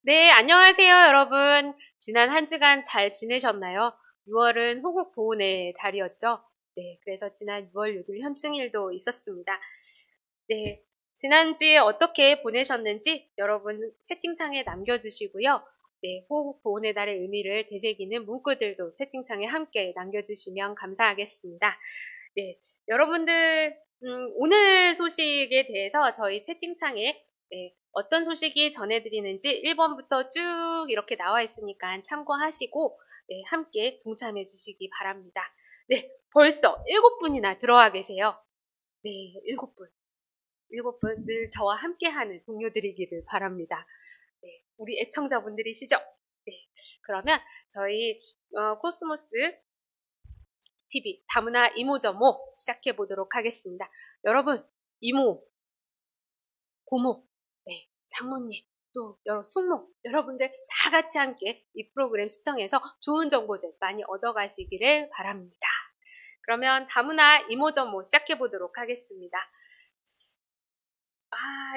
네, 안녕하세요, 여러분. 지난 한 주간 잘 지내셨나요? 6월은 호국 보훈의 달이었죠? 네, 그래서 지난 6월 6일 현충일도 있었습니다. 네, 지난주에 어떻게 보내셨는지 여러분 채팅창에 남겨주시고요. 네, 호국 보훈의 달의 의미를 되새기는 문구들도 채팅창에 함께 남겨주시면 감사하겠습니다. 네, 여러분들, 오늘 소식에 대해서 저희 채팅창에 네, 어떤 소식이 전해드리는지 1번부터 쭉 이렇게 나와 있으니까 참고하시고 네, 함께 동참해 주시기 바랍니다. 네, 벌써 7분이나 들어와 계세요. 네, 7분. 7분 늘 저와 함께하는 동료들이기를 바랍니다. 네, 우리 애청자분들이시죠? 네, 그러면 저희 코스모스 TV 다문화 이모저모 시작해 보도록 하겠습니다. 여러분, 이모, 고모, 네, 장모님, 또 숙모, 여러분들 다 같이 함께 이 프로그램 시청해서 좋은 정보들 많이 얻어가시기를 바랍니다. 그러면 다문화 이모저모 시작해 보도록 하겠습니다.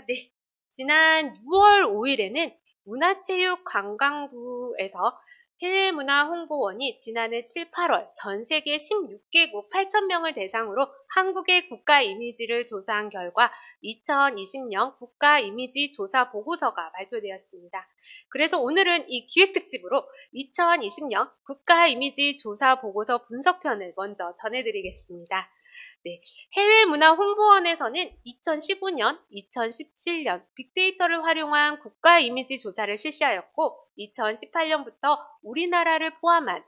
네. 지난 6월 5일에는 문화체육관광부에서 해외문화 홍보원이 지난해 7, 8월 전 세계 16개국 8,000명을 대상으로 한국의 국가 이미지를 조사한 결과 2020년 국가 이미지 조사 보고서가 발표되었습니다. 그래서 오늘은 이 기획특집으로 2020년 국가 이미지 조사 보고서 분석편을 먼저 전해드리겠습니다. 네, 해외문화 홍보원에서는 2015년, 2017년 빅데이터를 활용한 국가 이미지 조사를 실시하였고 2018년부터 우리나라를 포함한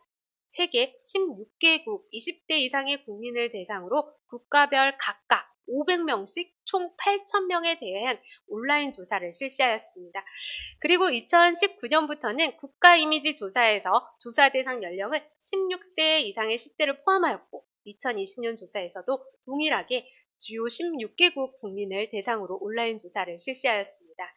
세계 16개국 20대 이상의 국민을 대상으로 국가별 각각 500명씩 총 8,000명에 대한 온라인 조사를 실시하였습니다. 그리고 2019년부터는 국가 이미지 조사에서 조사 대상 연령을 16세 이상의 10대를 포함하였고 2020년 조사에서도 동일하게 주요 16개국 국민을 대상으로 온라인 조사를 실시하였습니다.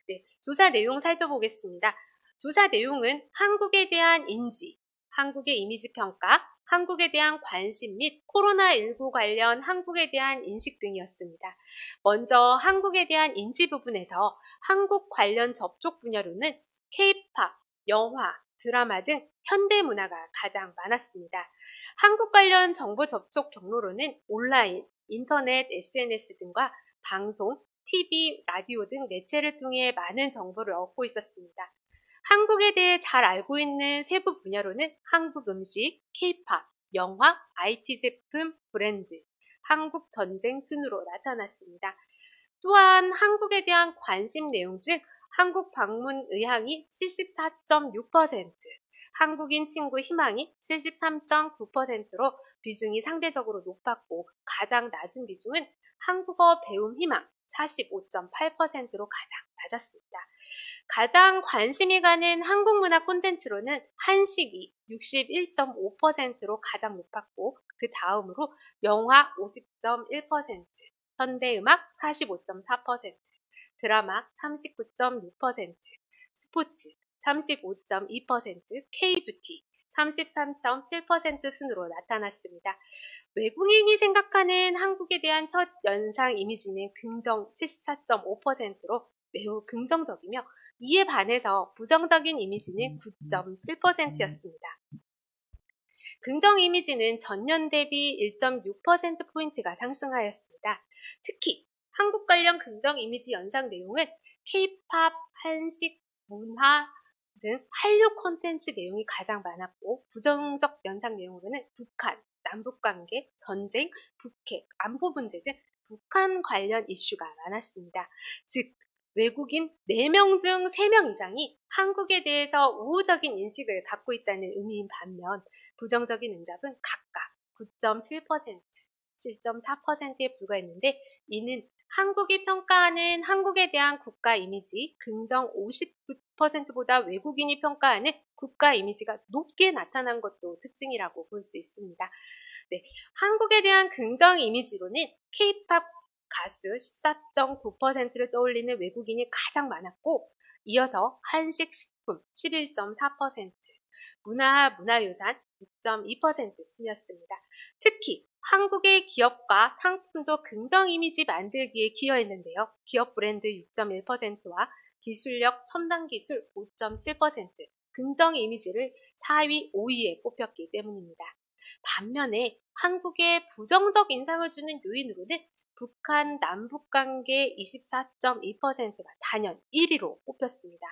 네, 조사 내용 살펴보겠습니다. 조사 내용은 한국에 대한 인지, 한국의 이미지 평가, 한국에 대한 관심 및 코로나19 관련 한국에 대한 인식 등이었습니다. 먼저 한국에 대한 인지 부분에서 한국 관련 접촉 분야로는 K-팝, 영화, 드라마 등 현대문화가 가장 많았습니다. 한국 관련 정보 접촉 경로로는 온라인, 인터넷, SNS 등과 방송, TV, 라디오 등 매체를 통해 많은 정보를 얻고 있었습니다. 한국에 대해 잘 알고 있는 세부 분야로는 한국 음식, K-팝, 영화, IT 제품, 브랜드, 한국 전쟁 순으로 나타났습니다. 또한 한국에 대한 관심 내용 중 한국 방문 의향이 74.6%, 한국인 친구 희망이 73.9%로 비중이 상대적으로 높았고 가장 낮은 비중은 한국어 배움 희망 45.8%로 가장 낮았습니다. 가장 관심이 가는 한국 문화 콘텐츠로는 한식이 61.5%로 가장 높았고 그 다음으로 영화 50.1%, 현대음악 45.4%, 드라마 39.6%, 스포츠 35.2%, K뷰티 33.7% 순으로 나타났습니다. 외국인이 생각하는 한국에 대한 첫 연상 이미지는 긍정 74.5%로 매우 긍정적이며 이에 반해서 부정적인 이미지는 9.7%였습니다. 긍정 이미지는 전년 대비 1.6%포인트가 상승하였습니다. 특히 한국 관련 긍정 이미지 연상 내용은 K-팝, 한식, 문화 등 한류 콘텐츠 내용이 가장 많았고 부정적 연상 내용으로는 북한, 남북관계, 전쟁, 북핵, 안보 문제 등 북한 관련 이슈가 많았습니다. 즉 외국인 4명 중 3명 이상이 한국에 대해서 우호적인 인식을 갖고 있다는 의미인 반면 부정적인 응답은 각각 9.7%, 7.4%에 불과했는데 이는 한국이 평가하는 한국에 대한 국가 이미지 긍정 59%보다 외국인이 평가하는 국가 이미지가 높게 나타난 것도 특징이라고 볼 수 있습니다. 네, 한국에 대한 긍정 이미지로는 K-팝 가수 14.9%를 떠올리는 외국인이 가장 많았고 이어서 한식 식품 11.4%, 문화유산 6.2% 순이었습니다. 특히 한국의 기업과 상품도 긍정 이미지 만들기에 기여했는데요. 기업 브랜드 6.1%와 기술력, 첨단 기술 5.7%, 긍정 이미지를 4위, 5위에 꼽혔기 때문입니다. 반면에 한국에 부정적 인상을 주는 요인으로는 북한 남북 관계 24.2%가 단연 1위로 꼽혔습니다.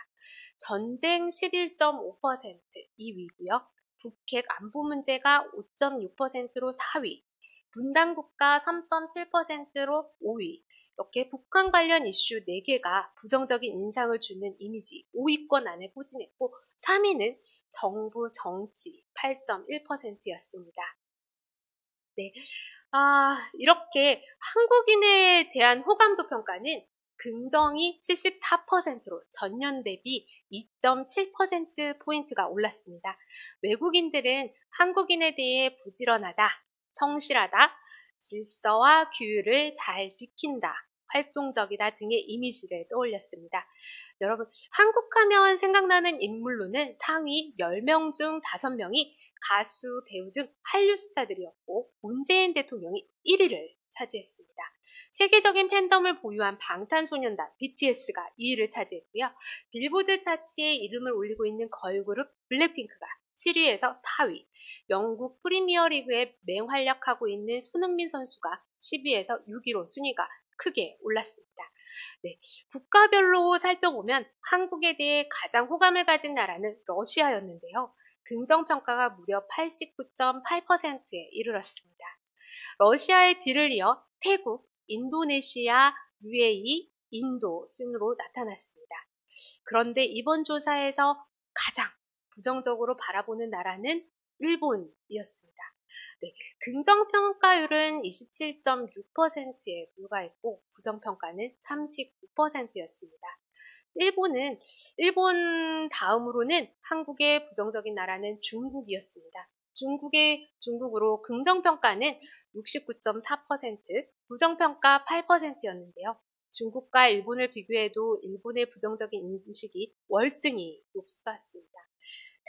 전쟁 11.5% 2위고요. 북핵 안보 문제가 5.6%로 4위, 분단국가 3.7%로 5위, 이렇게 북한 관련 이슈 4개가 부정적인 인상을 주는 이미지 5위권 안에 포진했고 3위는 정부 정치 8.1%였습니다. 네. 이렇게 한국인에 대한 호감도 평가는 긍정이 74%로 전년 대비 2.7%포인트가 올랐습니다. 외국인들은 한국인에 대해 부지런하다, 성실하다, 질서와 규율을 잘 지킨다, 활동적이다 등의 이미지를 떠올렸습니다. 여러분, 한국 하면 생각나는 인물로는 상위 10명 중 5명이 가수, 배우 등 한류 스타들이었고 문재인 대통령이 1위를 차지했습니다. 세계적인 팬덤을 보유한 방탄소년단 BTS가 2위를 차지했고요. 빌보드 차트에 이름을 올리고 있는 걸그룹 블랙핑크가 7위에서 4위, 영국 프리미어리그에 맹활약하고 있는 손흥민 선수가 10위에서 6위로 순위가 크게 올랐습니다. 네, 국가별로 살펴보면 한국에 대해 가장 호감을 가진 나라는 러시아였는데요. 긍정평가가 무려 89.8%에 이르렀습니다. 러시아의 뒤를 이어 태국, 인도네시아, UAE, 인도 순으로 나타났습니다. 그런데 이번 조사에서 가장 부정적으로 바라보는 나라는 일본이었습니다. 네, 긍정평가율은 27.6%에 불과했고 부정평가는 39%였습니다. 일본 다음으로는 한국의 부정적인 나라는 중국이었습니다. 중국으로 긍정평가는 69.4%, 부정평가 8%였는데요. 중국과 일본을 비교해도 일본의 부정적인 인식이 월등히 높았습니다.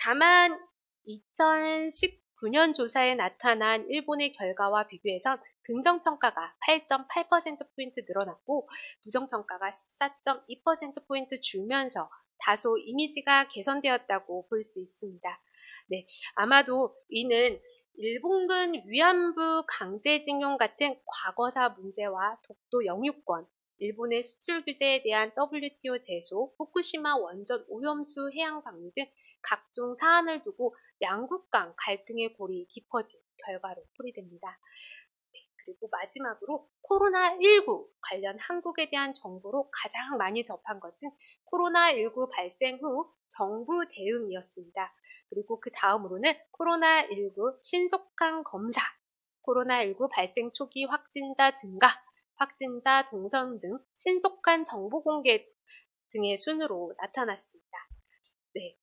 다만 2019년 조사에 나타난 일본의 결과와 비교해선 긍정평가가 8.8%포인트 늘어났고 부정평가가 14.2%포인트 줄면서 다소 이미지가 개선되었다고 볼 수 있습니다. 네, 아마도 이는 일본군 위안부 강제징용 같은 과거사 문제와 독도 영유권, 일본의 수출 규제에 대한 WTO 제소, 후쿠시마 원전 오염수 해양 방류 등 각종 사안을 두고 양국 간 갈등의 골이 깊어진 결과로 풀이됩니다. 그리고 마지막으로 코로나19 관련 한국에 대한 정보로 가장 많이 접한 것은 코로나19 발생 후 정부 대응이었습니다. 그리고 그 다음으로는 코로나19 신속한 검사, 코로나19 발생 초기 확진자 증가, 확진자 동선 등 신속한 정보 공개 등의 순으로 나타났습니다. 네.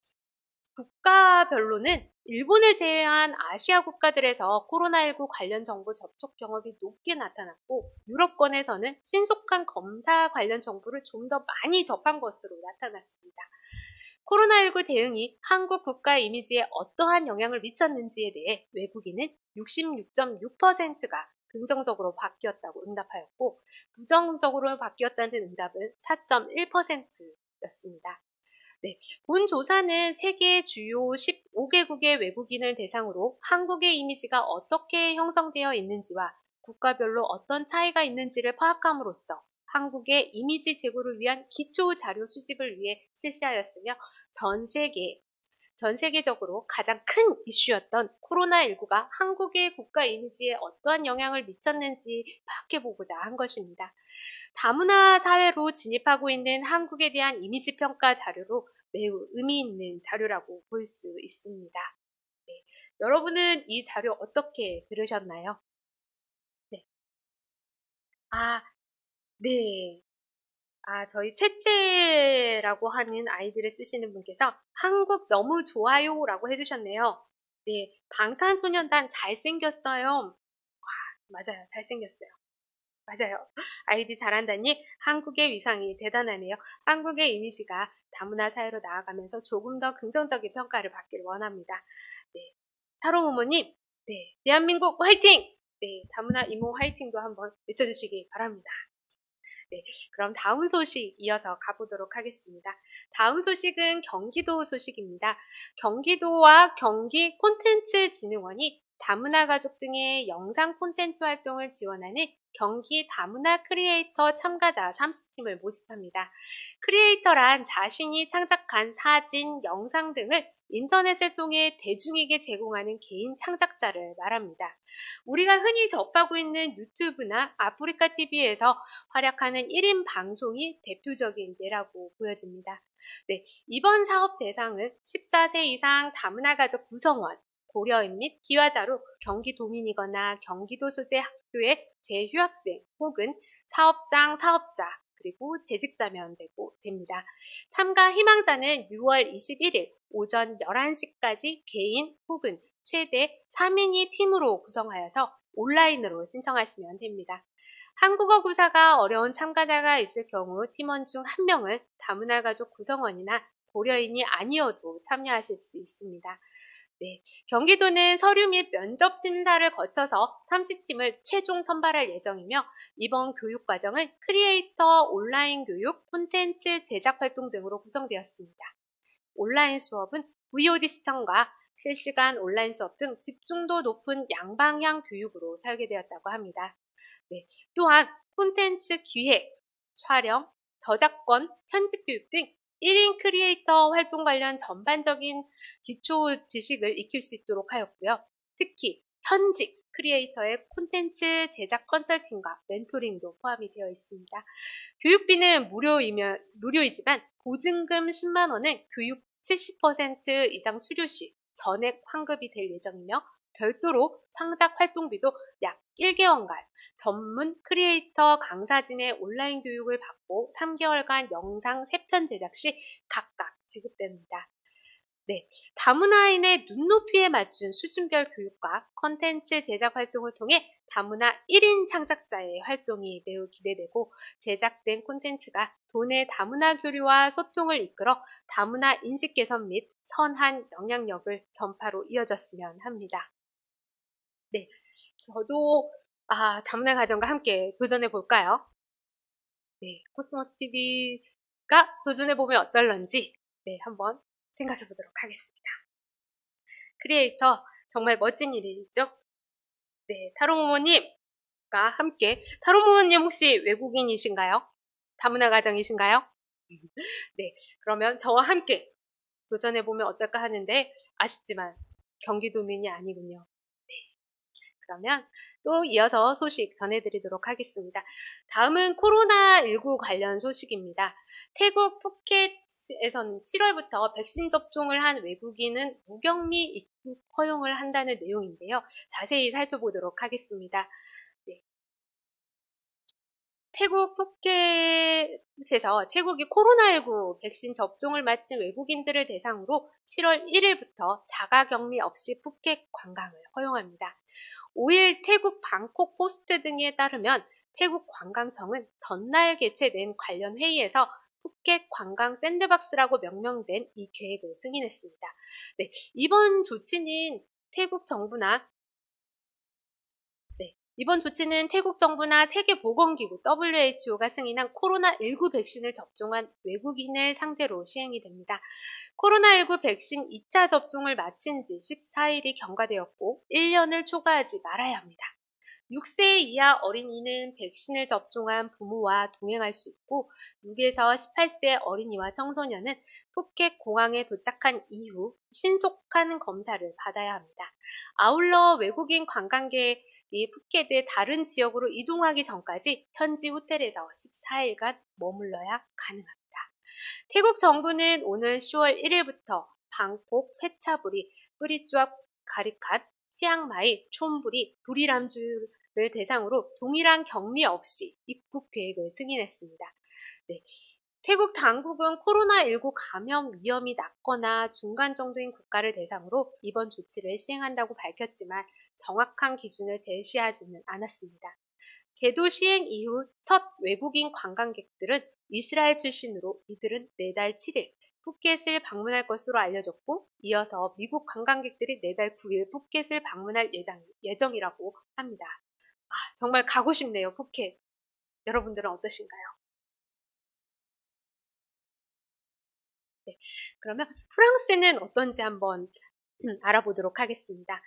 국가별로는 일본을 제외한 아시아 국가들에서 코로나19 관련 정보 접촉 경험이 높게 나타났고 유럽권에서는 신속한 검사 관련 정보를 좀 더 많이 접한 것으로 나타났습니다. 코로나19 대응이 한국 국가 이미지에 어떠한 영향을 미쳤는지에 대해 외국인은 66.6%가 긍정적으로 바뀌었다고 응답하였고 부정적으로 바뀌었다는 응답은 4.1%였습니다. 네, 본 조사는 세계 주요 15개국의 외국인을 대상으로 한국의 이미지가 어떻게 형성되어 있는지와 국가별로 어떤 차이가 있는지를 파악함으로써 한국의 이미지 제고를 위한 기초 자료 수집을 위해 실시하였으며 전 세계적으로 가장 큰 이슈였던 코로나19가 한국의 국가 이미지에 어떠한 영향을 미쳤는지 파악해보고자 한 것입니다. 다문화 사회로 진입하고 있는 한국에 대한 이미지 평가 자료로 매우 의미 있는 자료라고 볼 수 있습니다. 네. 여러분은 이 자료 어떻게 들으셨나요? 네. 네. 저희 채채라고 하는 아이디를 쓰시는 분께서 한국 너무 좋아요 라고 해주셨네요. 네. 방탄소년단 잘생겼어요. 맞아요. 잘생겼어요. 맞아요. 아이디 잘한다니 한국의 위상이 대단하네요. 한국의 이미지가 다문화 사회로 나아가면서 조금 더 긍정적인 평가를 받기를 원합니다. 네. 타로모모님, 네. 대한민국 화이팅! 네. 다문화 이모 화이팅도 한번 외쳐주시기 바랍니다. 네, 그럼 다음 소식 이어서 가보도록 하겠습니다. 다음 소식은 경기도 소식입니다. 경기도와 경기 콘텐츠진흥원이 다문화 가족 등의 영상 콘텐츠 활동을 지원하는 경기 다문화 크리에이터 참가자 30팀을 모집합니다. 크리에이터란 자신이 창작한 사진, 영상 등을 인터넷을 통해 대중에게 제공하는 개인 창작자를 말합니다. 우리가 흔히 접하고 있는 유튜브나 아프리카 TV에서 활약하는 1인 방송이 대표적인 예라고 보여집니다. 네, 이번 사업 대상은 14세 이상 다문화 가족 구성원, 고려인 및 기화자로 경기도민이거나 경기도 소재 학교의 재휴학생 혹은 사업장, 사업자, 그리고 재직자면 됩니다. 참가 희망자는 6월 21일 오전 11시까지 개인 혹은 최대 3인이 팀으로 구성하여서 온라인으로 신청하시면 됩니다. 한국어 구사가 어려운 참가자가 있을 경우 팀원 중 한 명은 다문화 가족 구성원이나 고려인이 아니어도 참여하실 수 있습니다. 네, 경기도는 서류 및 면접 심사를 거쳐서 30팀을 최종 선발할 예정이며 이번 교육 과정은 크리에이터 온라인 교육, 콘텐츠 제작 활동 등으로 구성되었습니다. 온라인 수업은 VOD 시청과 실시간 온라인 수업 등 집중도 높은 양방향 교육으로 설계되었다고 합니다. 네, 또한 콘텐츠 기획, 촬영, 저작권, 편집 교육 등 1인 크리에이터 활동 관련 전반적인 기초 지식을 익힐 수 있도록 하였고요. 특히 현직 크리에이터의 콘텐츠 제작 컨설팅과 멘토링도 포함이 되어 있습니다. 교육비는 무료이지만 보증금 10만 원은 교육 70% 이상 수료 시 전액 환급이 될 예정이며 별도로 창작 활동비도 약 1개월간 전문 크리에이터 강사진의 온라인 교육을 받고 3개월간 영상 3편 제작 시 각각 지급됩니다. 네, 다문화인의 눈높이에 맞춘 수준별 교육과 컨텐츠 제작 활동을 통해 다문화 1인 창작자의 활동이 매우 기대되고 제작된 콘텐츠가 도내 다문화 교류와 소통을 이끌어 다문화 인식 개선 및 선한 영향력을 전파로 이어졌으면 합니다. 네, 저도 다문화 가정과 함께 도전해 볼까요? 네, 코스모스 TV가 도전해 보면 어떨런지 한번 생각해 보도록 하겠습니다. 크리에이터 정말 멋진 일이죠? 네, 타로모모님과 함께 타로모모님 혹시 외국인이신가요? 다문화 가정이신가요? 네, 그러면 저와 함께 도전해 보면 어떨까 하는데 아쉽지만 경기도민이 아니군요. 네, 그러면 또 이어서 소식 전해드리도록 하겠습니다. 다음은 코로나19 관련 소식입니다. 태국 푸켓에서는 7월부터 백신 접종을 한 외국인은 무격리 입국 허용을 한다는 내용인데요. 자세히 살펴보도록 하겠습니다. 네. 태국 푸켓에서 태국이 코로나19 백신 접종을 마친 외국인들을 대상으로 7월 1일부터 자가격리 없이 푸켓 관광을 허용합니다. 5일 태국 방콕 포스트 등에 따르면 태국 관광청은 전날 개최된 관련 회의에서 푸켓 관광 샌드박스라고 명명된 이 계획을 승인했습니다. 네, 이번 조치는 태국 정부나 세계보건기구 WHO가 승인한 코로나19 백신을 접종한 외국인을 상대로 시행이 됩니다. 코로나19 백신 2차 접종을 마친 지 14일이 경과되었고 1년을 초과하지 말아야 합니다. 6세 이하 어린이는 백신을 접종한 부모와 동행할 수 있고 6에서 18세 어린이와 청소년은 푸켓 공항에 도착한 이후 신속한 검사를 받아야 합니다. 아울러 외국인 관광객이 푸켓의 다른 지역으로 이동하기 전까지 현지 호텔에서 14일간 머물러야 가능합니다. 태국 정부는 오는 10월 1일부터 방콕, 페차부리, 뿌리쭈압, 가리캇, 치앙마이, 촌부리, 부리람주를 대상으로 동일한 격리 없이 입국 계획을 승인했습니다. 네. 태국 당국은 코로나19 감염 위험이 낮거나 중간 정도인 국가를 대상으로 이번 조치를 시행한다고 밝혔지만 정확한 기준을 제시하지는 않았습니다. 제도 시행 이후 첫 외국인 관광객들은 이스라엘 출신으로 이들은 내달 7일 푸켓을 방문할 것으로 알려졌고 이어서 미국 관광객들이 내달 9일 푸켓을 방문할 예정이라고 합니다. 정말 가고 싶네요, 푸켓. 여러분들은 어떠신가요? 네, 그러면 프랑스는 어떤지 한번 알아보도록 하겠습니다.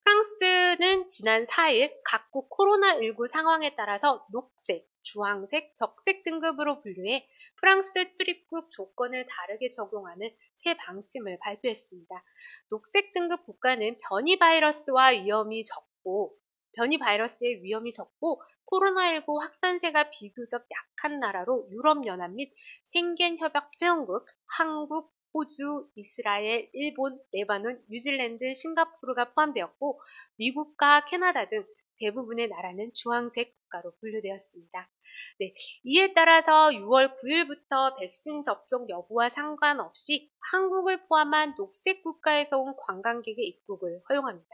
프랑스는 지난 4일 각국 코로나19 상황에 따라서 녹색, 주황색, 적색 등급으로 분류해 프랑스 출입국 조건을 다르게 적용하는 새 방침을 발표했습니다. 녹색 등급 국가는 변이 바이러스의 위험이 적고 코로나19 확산세가 비교적 약한 나라로 유럽연합 및 생겐협약회원국, 한국, 호주, 이스라엘, 일본, 레바논, 뉴질랜드, 싱가포르가 포함되었고 미국과 캐나다 등 대부분의 나라는 주황색 국가로 분류되었습니다. 네, 이에 따라서 6월 9일부터 백신 접종 여부와 상관없이 한국을 포함한 녹색 국가에서 온 관광객의 입국을 허용합니다.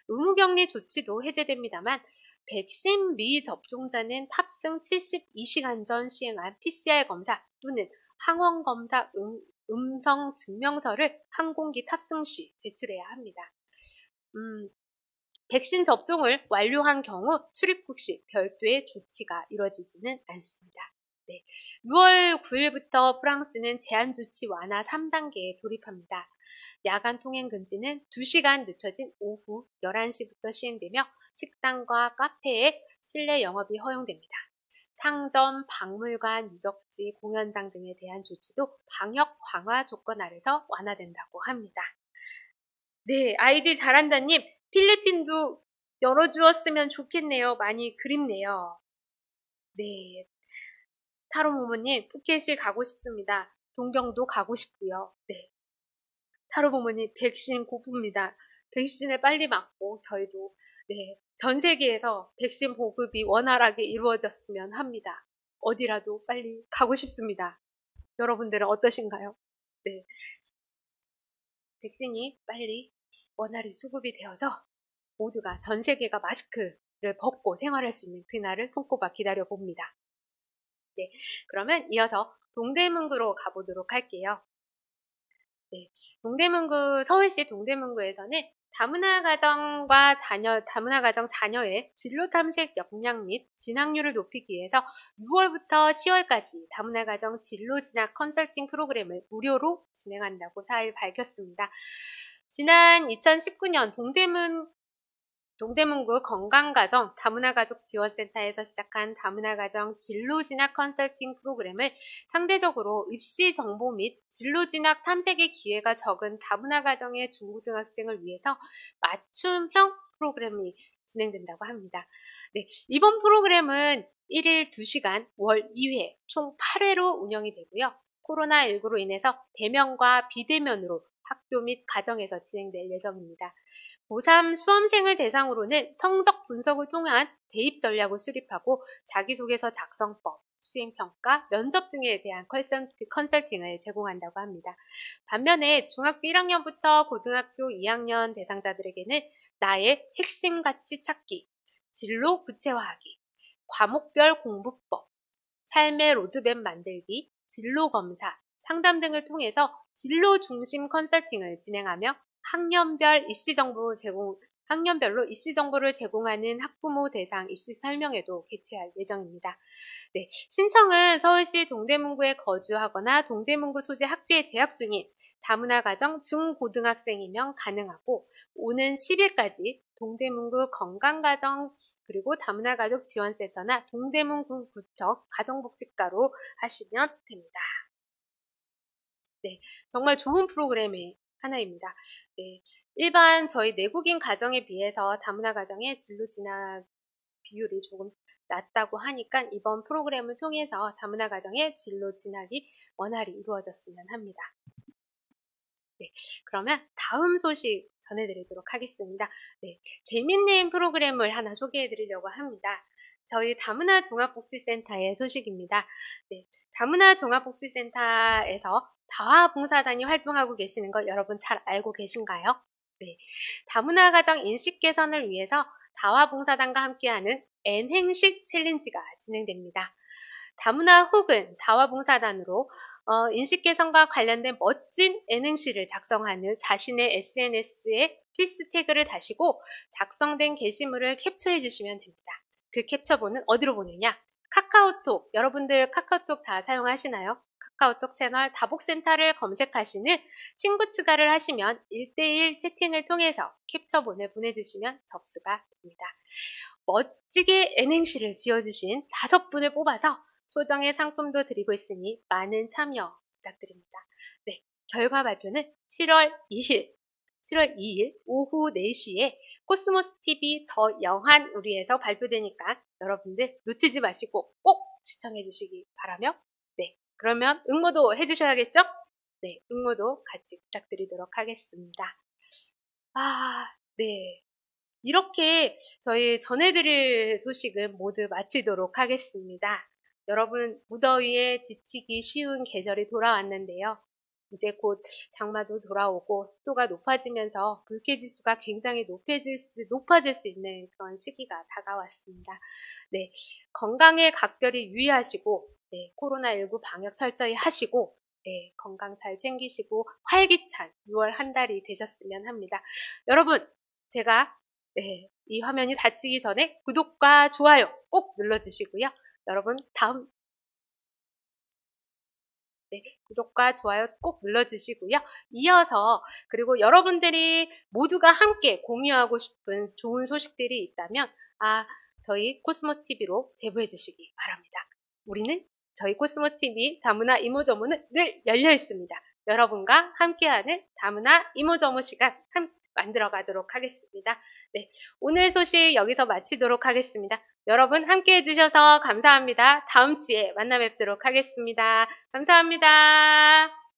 의무격리 조치도 해제됩니다만 백신 미접종자는 탑승 72시간 전 시행한 PCR 검사 또는 항원 검사 음성 증명서를 항공기 탑승 시 제출해야 합니다. 백신 접종을 완료한 경우 출입국 시 별도의 조치가 이루어지지는 않습니다. 네, 6월 9일부터 프랑스는 제한 조치 완화 3단계에 돌입합니다. 야간 통행 금지는 2시간 늦춰진 오후 11시부터 시행되며 식당과 카페에 실내 영업이 허용됩니다. 상점, 박물관, 유적지, 공연장 등에 대한 조치도 방역 강화 조건 아래서 완화된다고 합니다. 네, 아이들 잘한다님, 필리핀도 열어주었으면 좋겠네요. 많이 그립네요. 네, 타로모모님, 푸켓이 가고 싶습니다. 동경도 가고 싶고요. 네, 타로모모님, 백신 고픕니다. 백신을 빨리 맞고 저희도 전 세계에서 백신 보급이 원활하게 이루어졌으면 합니다. 어디라도 빨리 가고 싶습니다. 여러분들은 어떠신가요? 네, 백신이 빨리 원활히 수급이 되어서 모두가 전 세계가 마스크를 벗고 생활할 수 있는 그날을 손꼽아 기다려 봅니다. 네, 그러면 이어서 동대문구로 가보도록 할게요. 네, 서울시 동대문구에서는 다문화 가정 자녀의 진로 탐색 역량 및 진학률을 높이기 위해서 6월부터 10월까지 다문화 가정 진로 진학 컨설팅 프로그램을 무료로 진행한다고 4일 밝혔습니다. 지난 2019년 동대문구 건강가정 다문화가족지원센터에서 시작한 다문화가정 진로진학 컨설팅 프로그램을 상대적으로 입시 정보 및 진로진학 탐색의 기회가 적은 다문화가정의 중고등학생을 위해서 맞춤형 프로그램이 진행된다고 합니다. 네, 이번 프로그램은 1일 2시간, 월 2회, 총 8회로 운영이 되고요. 코로나19로 인해서 대면과 비대면으로 학교 및 가정에서 진행될 예정입니다. 고3 수험생을 대상으로는 성적 분석을 통한 대입 전략을 수립하고 자기소개서 작성법, 수행평가, 면접 등에 대한 컨설팅을 제공한다고 합니다. 반면에 중학교 1학년부터 고등학교 2학년 대상자들에게는 나의 핵심 가치 찾기, 진로 구체화하기, 과목별 공부법, 삶의 로드맵 만들기, 진로 검사, 상담 등을 통해서 진로 중심 컨설팅을 진행하며 학년별로 입시 정보를 제공하는 학부모 대상 입시 설명회도 개최할 예정입니다. 네, 신청은 서울시 동대문구에 거주하거나 동대문구 소재 학교에 재학 중인 다문화 가정 중고등학생이면 가능하고 오는 10일까지 동대문구 건강가정 그리고 다문화 가족 지원센터나 동대문구 구청 가정복지과로 하시면 됩니다. 네, 정말 좋은 프로그램의 하나입니다. 네, 일반 저희 내국인 가정에 비해서 다문화 가정의 진로 진학 비율이 조금 낮다고 하니까 이번 프로그램을 통해서 다문화 가정의 진로 진학이 원활히 이루어졌으면 합니다. 네, 그러면 다음 소식 전해드리도록 하겠습니다. 네, 재밌는 프로그램을 하나 소개해드리려고 합니다. 저희 다문화 종합복지센터의 소식입니다. 네, 다문화 종합복지센터에서 다화봉사단이 활동하고 계시는 걸 여러분 잘 알고 계신가요? 네, 다문화 가정 인식 개선을 위해서 다화봉사단과 함께하는 N행식 챌린지가 진행됩니다. 다문화 혹은 다화봉사단으로 인식 개선과 관련된 멋진 N행시를 작성하는 자신의 SNS에 필수 태그를 다시고 작성된 게시물을 캡처해 주시면 됩니다. 그 캡처본은 어디로 보내냐? 카카오톡, 여러분들 카카오톡 다 사용하시나요? 카카오톡 채널 다복센터를 검색하시는 친구 추가를 하시면 1대1 채팅을 통해서 캡처본을 보내주시면 접수가 됩니다. 멋지게 N행시를 지어주신 5분을 뽑아서 소정의 상품도 드리고 있으니 많은 참여 부탁드립니다. 네, 결과 발표는 7월 2일 오후 4시에 코스모스TV 더 영한 우리에서 발표되니까 여러분들 놓치지 마시고 꼭 시청해 주시기 바라며, 네, 그러면 응모도 해주셔야겠죠? 네, 응모도 같이 부탁드리도록 하겠습니다. 네. 이렇게 저희 전해드릴 소식은 모두 마치도록 하겠습니다. 여러분, 무더위에 지치기 쉬운 계절이 돌아왔는데요. 이제 곧 장마도 돌아오고 습도가 높아지면서 불쾌지수가 굉장히 높아질 수 있는 그런 시기가 다가왔습니다. 네, 건강에 각별히 유의하시고, 네, 코로나19 방역 철저히 하시고, 네, 건강 잘 챙기시고 활기찬 6월 한 달이 되셨으면 합니다. 여러분, 제가 이 화면이 닫히기 전에 구독과 좋아요 꼭 눌러주시고요. 여러분 구독과 좋아요 꼭 눌러주시고요. 이어서 그리고 여러분들이 모두가 함께 공유하고 싶은 좋은 소식들이 있다면 저희 코스모TV로 제보해 주시기 바랍니다. 우리는 저희 코스모TV 다문화 이모저모는 늘 열려 있습니다. 여러분과 함께하는 다문화 이모저모 시간 만들어 가도록 하겠습니다. 네, 오늘 소식 여기서 마치도록 하겠습니다. 여러분 함께 해주셔서 감사합니다. 다음 주에 만나 뵙도록 하겠습니다. 감사합니다.